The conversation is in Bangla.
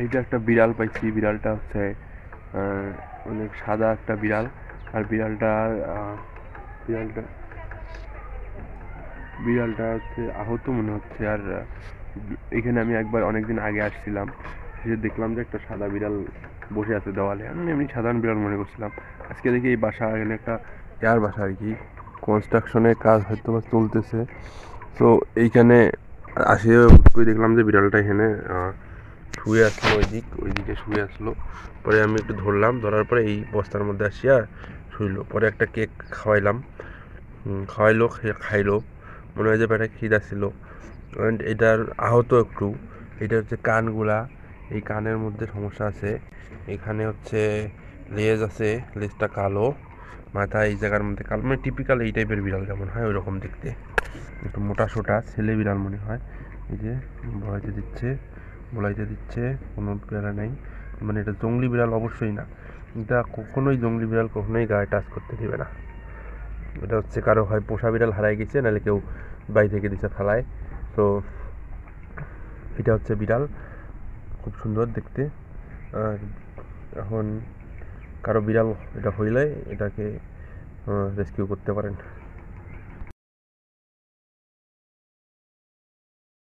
এইটা একটা বিড়াল পাইছি। বিড়ালটা হচ্ছে অনেক সাদা একটা বিড়াল। আর বিড়ালটা বিড়ালটা হচ্ছে আহত মনে হচ্ছে। আর এখানে আমি একবার অনেকদিন আগে আসছিলাম, এসে দেখলাম যে একটা সাদা বিড়াল বসে আছে দেওয়ালে। আমি এমনি সাধারণ বিড়াল মনে করছিলাম। আজকে দেখি এই বাসা এখানে একটা এয়ার বাসা আর কি, কনস্ট্রাকশনের কাজ হয়তো বা চলতেছে। তো এইখানে আসে হুট করে দেখলাম যে বিড়ালটা এখানে শুয়ে আসলো, ওইদিকে শুয়ে আসলো। পরে আমি একটু ধরলাম, ধরার পরে এই বস্তার মধ্যে আসিয়া শুইলো। পরে একটা কেক খাওয়াইলাম, খাওয়াইলো, খাইলো। মনে হয় যে পেটে খিদা ছিল। অ্যান্ড এটার আহত একটু। এটা হচ্ছে কানগুলা, এই কানের মধ্যে সমস্যা আছে। এখানে হচ্ছে লেজ আছে, লেজটা কালো। মাথা এই জায়গার মধ্যে কালো, মানে টিপিক্যাল এই টাইপের বিড়াল যেমন হয় ওই রকম দেখতে। একটু মোটা সোটা ছেলে বিড়াল মনে হয়। এই যে বলাইতে দিচ্ছে, কোনো প্যারা নাই। মানে এটা জংলি বিড়াল অবশ্যই না। এটা কখনোই জংলি বিড়াল কখনোই গায়ে টাচ করতে দেবে না। এটা হচ্ছে কারো হয় পোষা বিড়াল হারাই গেছে, নাহলে কেউ বাড়ি থেকে দিছে ফেলায়। তো এটা হচ্ছে বিড়াল, খুব সুন্দর দেখতে। আর এখন কারো বিড়াল এটা হইলে এটাকে রেস্কিউ করতে পারেন।